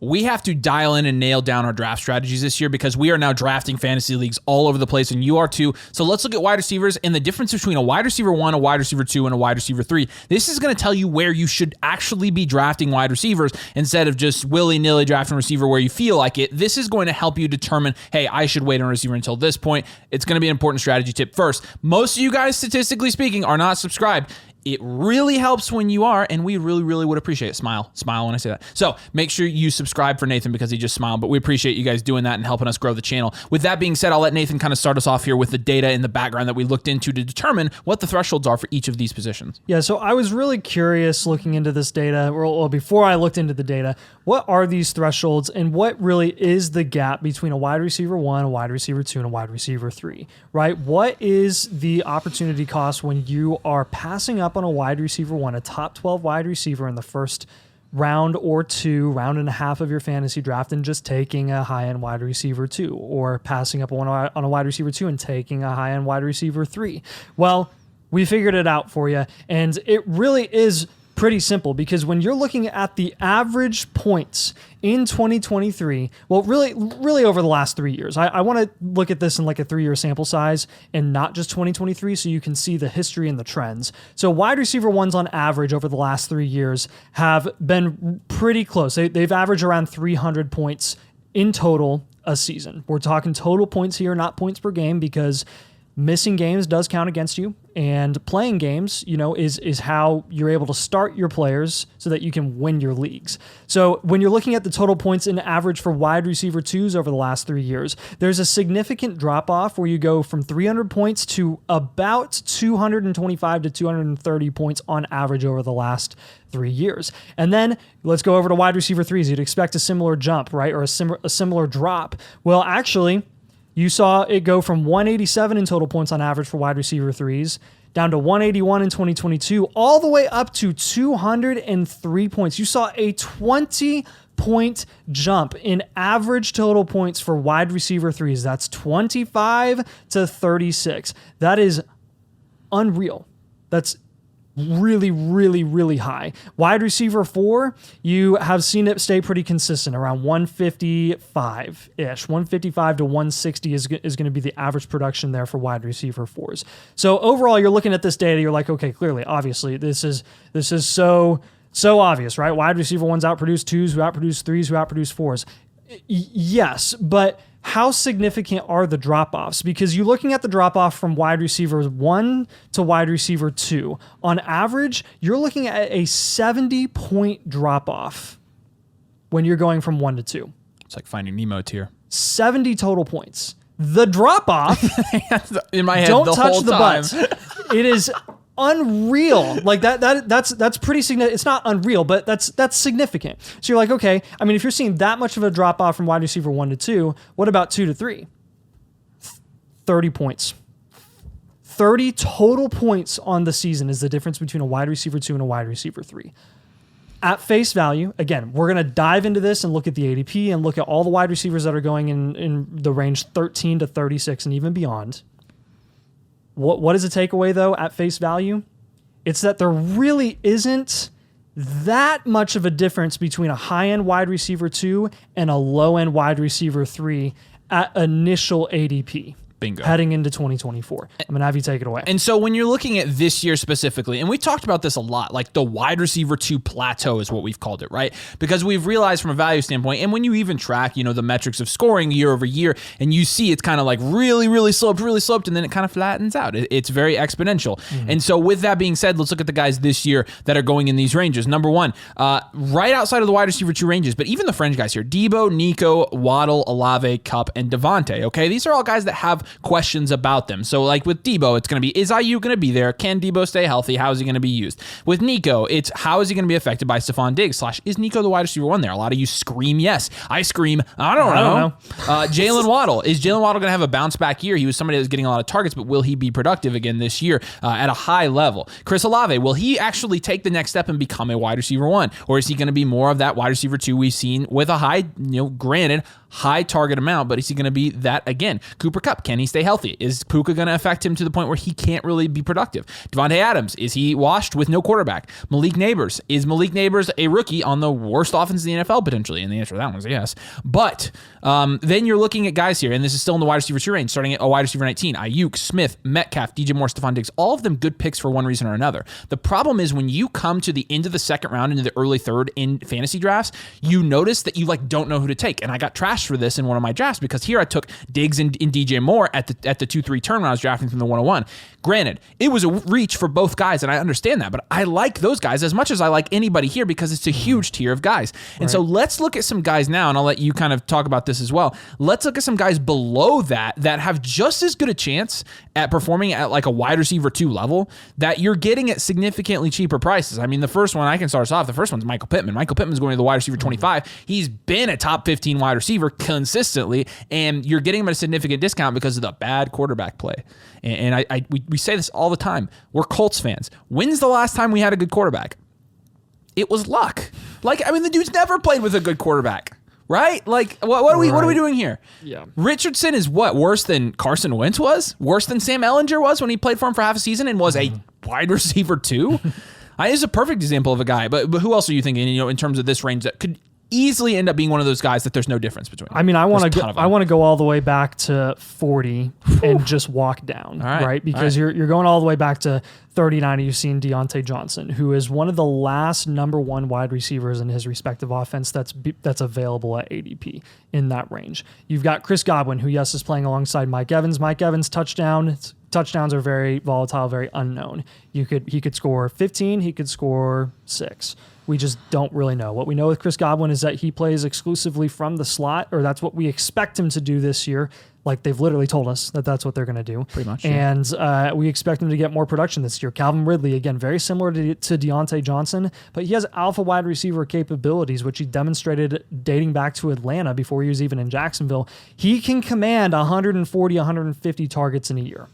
we have to dial in and nail down our draft strategies this year because we are now drafting fantasy leagues all over the place, and you are too. So let's look at wide receivers and the difference between a wide receiver 1, a wide receiver 2, and a wide receiver 3. This is going to tell you where you should actually be drafting wide receivers instead of just willy-nilly drafting a receiver where you feel like it. This is going to help you determine, hey, I should wait on a receiver until this point. It's going to be an important strategy tip. First, most of you guys, statistically speaking, are not subscribed. It really helps when you are, and we really, really would appreciate it. Smile when I say that. So make sure you subscribe for Nathan because he just smiled, but we appreciate you guys doing that and helping us grow the channel. With that being said, I'll let Nathan kind of start us off here with the data in the background that we looked into to determine what the thresholds are for each of these positions. Yeah, so I was really curious looking into this data, or before I looked into the data, what are these thresholds and what really is the gap between a wide receiver 1, a wide receiver 2, and a wide receiver 3, right? What is the opportunity cost when you are passing up on a wide receiver 1, a top 12 wide receiver in the first round or two, round and a half of your fantasy draft, and just taking a high-end wide receiver 2, or passing up on a wide receiver 2 and taking a high-end wide receiver 3? Well, we figured it out for you, and it really is pretty simple because when you're looking at the average points in 2023, well, really over the last 3 years, I want to look at this in like a 3-year sample size and not just 2023 so you can see the history and the trends. So wide receiver 1s on average over the last 3 years have been pretty close. They've averaged around 300 points in total a season. We're talking total points here, not points per game, because missing games does count against you, and playing games, is how you're able to start your players so that you can win your leagues. So when you're looking at the total points in average for wide receiver 2s over the last 3 years, there's a significant drop off where you go from 300 points to about 225 to 230 points on average over the last 3 years. And then let's go over to wide receiver 3s. You'd expect a similar jump, right? Or a similar drop. Well, actually, you saw it go from 187 in total points on average for wide receiver 3s down to 181 in 2022, all the way up to 203 points. You saw a 20-point jump in average total points for wide receiver 3s. That's 25 to 36. That is unreal. That's really, really, really high. Wide receiver 4, you have seen it stay pretty consistent around 155-ish. 155 to 160 is going to be the average production there for wide receiver 4s. So overall, you're looking at this data, you're like, okay, clearly, obviously, this is so obvious, right? Wide receiver 1s outproduce 2s, who outproduce 3s, who outproduce 4s. Yes, but how significant are the drop-offs? Because you're looking at the drop-off from wide receiver 1 to wide receiver 2. On average, you're looking at a 70-point drop-off when you're going from 1 to 2. It's like Finding Nemo tier. 70 total points. The drop-off, in my head, don't the touch whole the time. butts. It is unreal. Like that's pretty significant. It's not unreal, but that's significant. So you're like, okay, I mean, if you're seeing that much of a drop off from wide receiver 1 to 2, what about 2 to 3? 30 points. 30 total points on the season is the difference between a wide receiver 2 and a wide receiver 3. At face value, again, we're going to dive into this and look at the ADP and look at all the wide receivers that are going in the range 13 to 36 and even beyond. What is the takeaway, though, at face value? It's that there really isn't that much of a difference between a high-end wide receiver 2 and a low-end wide receiver 3 at initial ADP. Bingo. Heading into 2024. I'm going to have you take it away. And so when you're looking at this year specifically, and we talked about this a lot, like the wide receiver 2 plateau is what we've called it, right? Because we've realized from a value standpoint, and when you even track, the metrics of scoring year over year, and you see it's kind of like really, really sloped, and then it kind of flattens out. It's very exponential. Mm-hmm. And so with that being said, let's look at the guys this year that are going in these ranges. Number one, right outside of the wide receiver 2 ranges, but even the fringe guys here, Debo, Nico, Waddle, Olave, Kupp, and Devontae, okay? These are all guys that have questions about them. So like with Debo, it's going to be, is IU going to be there? Can Debo stay healthy? How is he going to be used? With Nico, it's how is he going to be affected by Stephon Diggs / is Nico the wide receiver 1 there? A lot of you scream yes. I scream, I don't know. Jalen Waddle. Is Jalen Waddle going to have a bounce back year? He was somebody that was getting a lot of targets, but will he be productive again this year at a high level? Chris Olave, will he actually take the next step and become a wide receiver 1? Or is he going to be more of that wide receiver 2 we've seen with a high, granted, high target amount, but is he going to be that again? Cooper Kupp, can he stay healthy? Is Puka going to affect him to the point where he can't really be productive? Devontae Adams, is he washed with no quarterback? Malik Neighbors, is Malik Neighbors a rookie on the worst offense in the NFL potentially? And the answer to that one is yes. But then you're looking at guys here, and this is still in the wide receiver 2 range, starting at a wide receiver 19, Ayuk, Smith, Metcalf, DJ Moore, Stephon Diggs, all of them good picks for one reason or another. The problem is when you come to the end of the second round into the early third in fantasy drafts, you notice that you don't know who to take. And I got trashed for this in one of my drafts because here I took Diggs and DJ Moore at the 2-3 turn when I was drafting from the 101. Granted, it was a reach for both guys, and I understand that, but I like those guys as much as I like anybody here because it's a huge tier of guys. And so let's look at some guys now, and I'll let you kind of talk about this as well. Let's look at some guys below that have just as good a chance at performing at like a wide receiver 2 level that you're getting at significantly cheaper prices. I mean, the first one, I can start us off. The first one's Michael Pittman. Michael Pittman's going to the wide receiver 25. He's been a top 15 wide receiver consistently, and you're getting him at a significant discount because of the bad quarterback play. And we say this all the time. We're Colts fans. When's the last time we had a good quarterback? It was luck. The dude's never played with a good quarterback. Right? What are we doing here? Yeah. Richardson is what? Worse than Carson Wentz was? Worse than Sam Ehlinger was when he played for him for half a season and was a wide receiver 2? This is a perfect example of a guy, but who else are you thinking, in terms of this range that could easily end up being one of those guys that there's no difference between? I mean, I want to go all the way back to 40 and just walk down, right? Because you're going all the way back to 39. You've seen Deontay Johnson, who is one of the last number 1 wide receivers in his respective offense that's available at ADP in that range. You've got Chris Godwin, who is playing alongside Mike Evans. Mike Evans' touchdowns are very volatile, very unknown. He could score 15, he could score 6. We just don't really know. What we know with Chris Godwin is that he plays exclusively from the slot, or that's what we expect him to do this year. They've literally told us that that's what they're going to do. Pretty much. And we expect him to get more production this year. Calvin Ridley, again, very similar to Deontay Johnson, but he has alpha wide receiver capabilities, which he demonstrated dating back to Atlanta before he was even in Jacksonville. He can command 140, 150 targets in a year.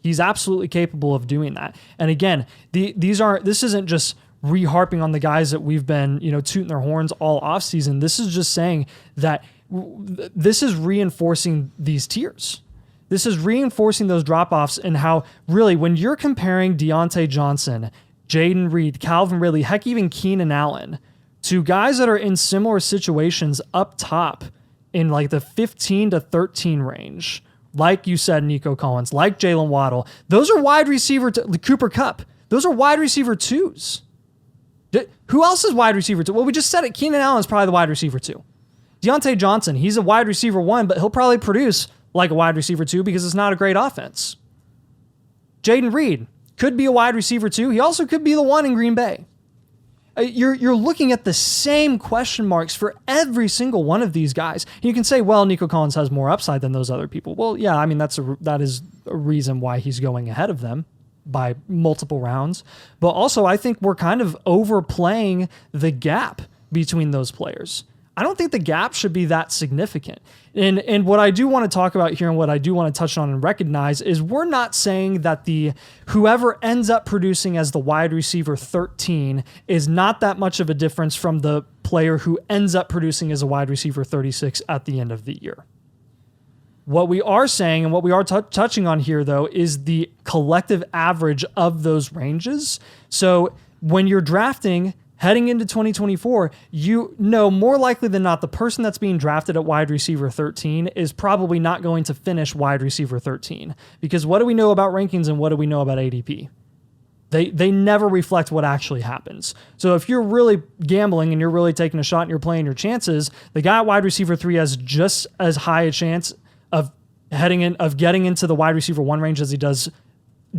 He's absolutely capable of doing that. And again, this isn't just reharping on the guys that we've been, tooting their horns all offseason. This is just saying that this is reinforcing these tiers. This is reinforcing those drop-offs and how really when you're comparing Deontay Johnson, Jaden Reed, Calvin Ridley, heck, even Keenan Allen to guys that are in similar situations up top in the 15 to 13 range, like you said, Nico Collins, like Jalen Waddle, those are wide receiver, Cooper Kupp, those are wide receiver 2s. Who else is wide receiver 2? Well, we just said it. Keenan Allen is probably the wide receiver 2. Deontay Johnson, he's a wide receiver 1, but he'll probably produce like a wide receiver 2 because it's not a great offense. Jaden Reed could be a wide receiver 2. He also could be the 1 in Green Bay. You're looking at the same question marks for every single one of these guys. You can say, well, Nico Collins has more upside than those other people. Well, yeah, I mean, that is a reason why he's going ahead of them by multiple rounds. But also, I think we're kind of overplaying the gap between those players. I don't think the gap should be that significant. And what I do want to talk about here and what I do want to touch on and recognize is we're not saying that whoever ends up producing as the wide receiver 13 is not that much of a difference from the player who ends up producing as a wide receiver 36 at the end of the year. What we are saying and what we are touching on here, though, is the collective average of those ranges. So when you're drafting heading into 2024, more likely than not, the person that's being drafted at wide receiver 13 is probably not going to finish wide receiver 13. Because what do we know about rankings and what do we know about ADP? They never reflect what actually happens. So if you're really gambling and you're really taking a shot and you're playing your chances, the guy at wide receiver 3 has just as high a chance of getting into the wide receiver 1 range as he does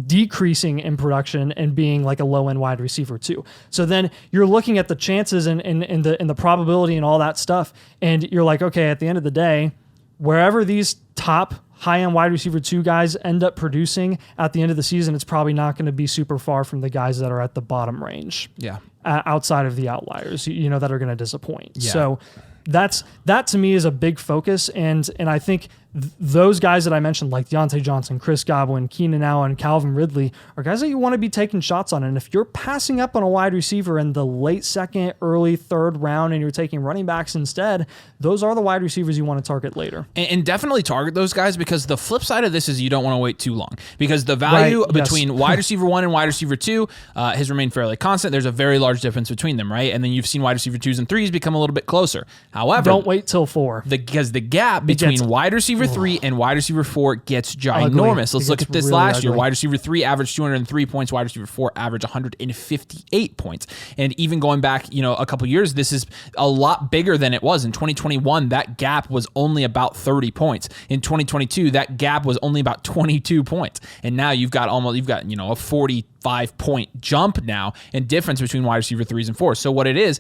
decreasing in production and being like a low end wide receiver 2. So then you're looking at the chances and the probability and all that stuff. And you're like, okay, at the end of the day, wherever these top high end wide receiver 2 guys end up producing at the end of the season, it's probably not going to be super far from the guys that are at the bottom range. Yeah. Outside of the outliers, that are going to disappoint. Yeah. So that to me is a big focus. And I think those guys that I mentioned, like Deontay Johnson, Chris Godwin, Keenan Allen, Calvin Ridley, are guys that you want to be taking shots on. And if you're passing up on a wide receiver in the late second, early third round, and you're taking running backs instead, those are the wide receivers you want to target later. And definitely target those guys, because the flip side of this is you don't want to wait too long, because the value between wide receiver 1 and wide receiver 2 has remained fairly constant. There's a very large difference between them, right? And then you've seen wide receiver 2s and 3s become a little bit closer. However, don't wait till 4. Because the gap between wide receiver 3 and wide receiver 4 gets ginormous. Let's look at this really last year. Wide receiver 3 averaged 203 points. Wide receiver 4 averaged 158 points. And even going back, a couple years, this is a lot bigger than it was. In 2021, that gap was only about 30 points. In 2022, that gap was only about 22 points. And now you've got a 45-point jump now in difference between wide receiver 3s and 4s. So what it is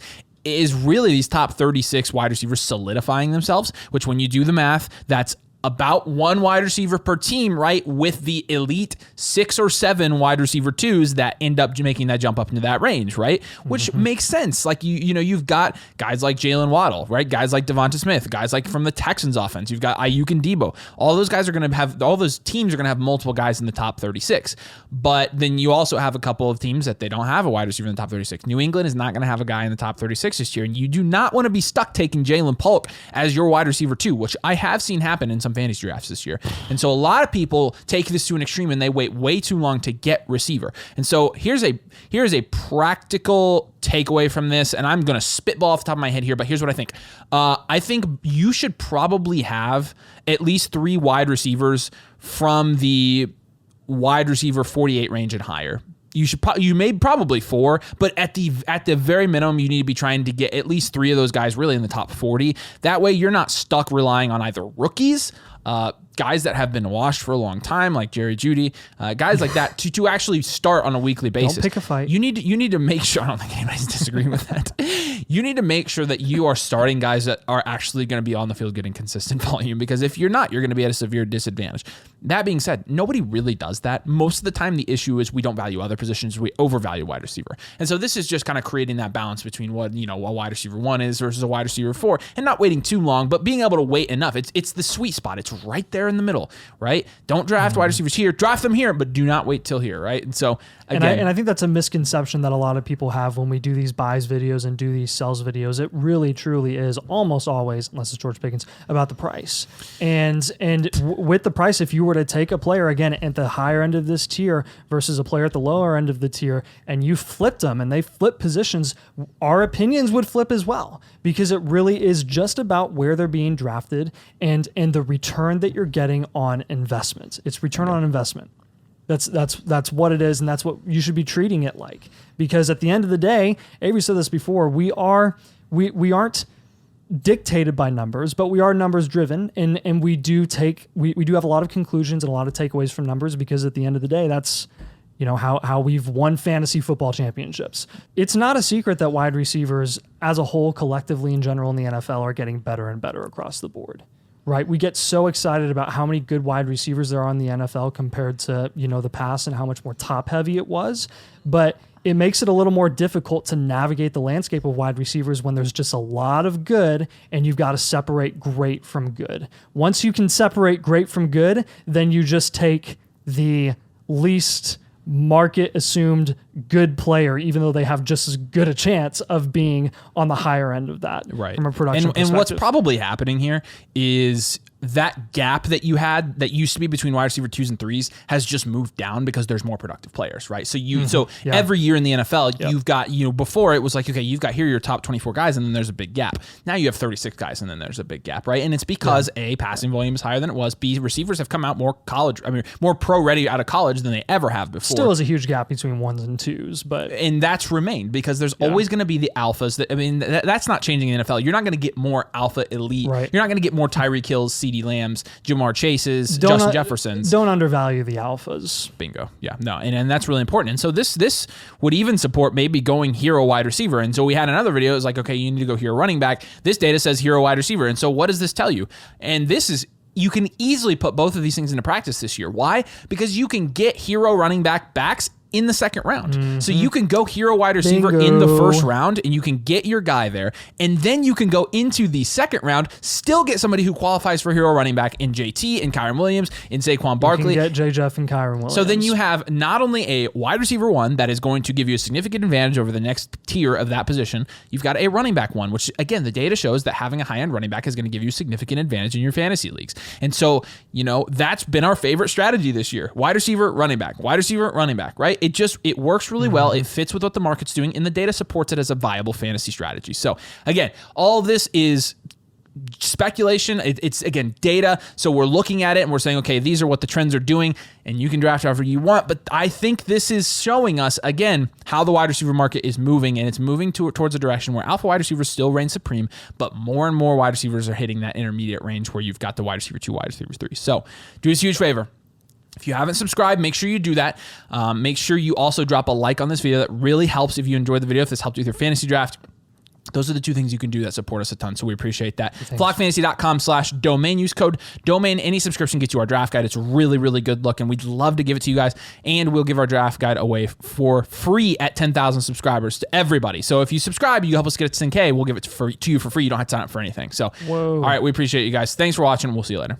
really these top 36 wide receivers solidifying themselves, which when you do the math, that's about 1 wide receiver per team, right? With the elite 6 or 7 wide receiver 2s that end up making that jump up into that range, right? Which makes sense. Like you've got guys like Jalen Waddle, right? Guys like Devonta Smith, guys like from the Texans offense. You've got Ayuk and Debo. All those guys are going to have, all those teams are going to have multiple guys in the top 36. But then you also have a couple of teams that they don't have a wide receiver in the top 36. New England is not going to have a guy in the top 36 this year. And you do not want to be stuck taking Jalen Polk as your wide receiver 2, which I have seen happen in some fantasy drafts this year. And so a lot of people take this to an extreme and they wait way too long to get receiver. And so here's a practical takeaway from this, and I'm going to spitball off the top of my head here, but here's what I think. I think you should probably have at least 3 wide receivers from the wide receiver 48 range and higher. You may probably 4, but at the very minimum, you need to be trying to get at least 3 of those guys really in the top 40. That way, you're not stuck relying on either rookies, guys that have been washed for a long time, like Jerry Jeudy, guys like that, to actually start on a weekly basis. Don't pick a fight. You need to make sure. I don't think anybody's disagreeing with that. You need to make sure that you are starting guys that are actually going to be on the field getting consistent volume, because if you're not, you're going to be at a severe disadvantage. That being said, nobody really does that. Most of the time, the issue is we don't value other positions. We overvalue wide receiver. And so this is just kind of creating that balance between what, a wide receiver 1 is versus a wide receiver 4, and not waiting too long, but being able to wait enough. It's the sweet spot. It's right there in the middle, right? Don't draft wide receivers here. Draft them here, but do not wait till here, right? And so, again. And I think that's a misconception that a lot of people have when we do these buys videos and do these sells videos. It really, truly is almost always, unless it's George Pickens, about the price. And with the price, if you were to take a player, again, at the higher end of this tier versus a player at the lower end of the tier, and you flipped them and they flip positions, our opinions would flip as well, because it really is just about where they're being drafted and the return that you're getting on investment. It's return on investment. That's what it is, and that's what you should be treating it like. Because at the end of the day, Avery said this before, we aren't dictated by numbers, but we are numbers driven, and we do have a lot of conclusions and a lot of takeaways from numbers, because at the end of the day, that's how we've won fantasy football championships. It's not a secret that wide receivers as a whole, collectively in general in the NFL, are getting better and better across the board. Right, we get so excited about how many good wide receivers there are in the NFL compared to the past, and how much more top heavy it was. But it makes it a little more difficult to navigate the landscape of wide receivers when there's just a lot of good, and you've got to separate great from good. Once you can separate great from good, then you just take the least market assumed good player, even though they have just as good a chance of being on the higher end of that, right, from a production perspective. And what's probably happening here is that gap that you had that used to be between wide receiver 2s and 3s has just moved down because there's more productive players, right? So every year in the NFL, you've got, before it was like, okay, you've got here your top 24 guys, and then there's a big gap. Now you have 36 guys, and then there's a big gap, right? And it's because A, passing volume is higher than it was. B, receivers have come out more pro ready out of college than they ever have before. Still is a huge gap between 1s and 2s, and that's remained because there's always going to be the alphas. That's not changing in the NFL. You're not going to get more alpha elite. Right. You're not going to get more Tyreek Hills, CeeDee Lambs, Jamar Chases, Justin Jeffersons. Don't undervalue the alphas. Bingo. Yeah. No. And that's really important. And so this would even support maybe going hero wide receiver. And so we had another video. It was like, okay, you need to go hero running back. This data says hero wide receiver. And so what does this tell you? And this is, you can easily put both of these things into practice this year. Why? Because you can get hero running backs in the second round. So you can go hero wide receiver in the first round, and you can get your guy there. And then you can go into the second round, still get somebody who qualifies for hero running back in JT, in Kyren Williams, in Saquon Barkley. You can get J. Jeff and Kyren Williams. So then you have not only a wide receiver one that is going to give you a significant advantage over the next tier of that position, you've got a running back one, which again, the data shows that having a high-end running back is going to give you significant advantage in your fantasy leagues. And so, that's been our favorite strategy this year. Wide receiver, running back, right? It works really well. It fits with what the market's doing, and the data supports it as a viable fantasy strategy. So again, all this is speculation. It's again data. So we're looking at it and we're saying, okay, these are what the trends are doing, and you can draft however you want. But I think this is showing us again how the wide receiver market is moving, and it's moving towards a direction where alpha wide receivers still reign supreme, but more and more wide receivers are hitting that intermediate range where you've got the wide receiver 2, wide receiver 3. So do us a huge favor. If you haven't subscribed, make sure you do that. Make sure you also drop a like on this video. That really helps if you enjoyed the video, if this helped you with your fantasy draft. Those are the 2 things you can do that support us a ton, so we appreciate that. Flockfantasy.com/domain. Use code DOMAIN. Any subscription gets you our draft guide. It's really, really good looking. We'd love to give it to you guys, and we'll give our draft guide away for free at 10,000 subscribers to everybody. So if you subscribe, you help us get it to 10K, we'll give it to you for free. You don't have to sign up for anything. So, all right, we appreciate you guys. Thanks for watching. We'll see you later.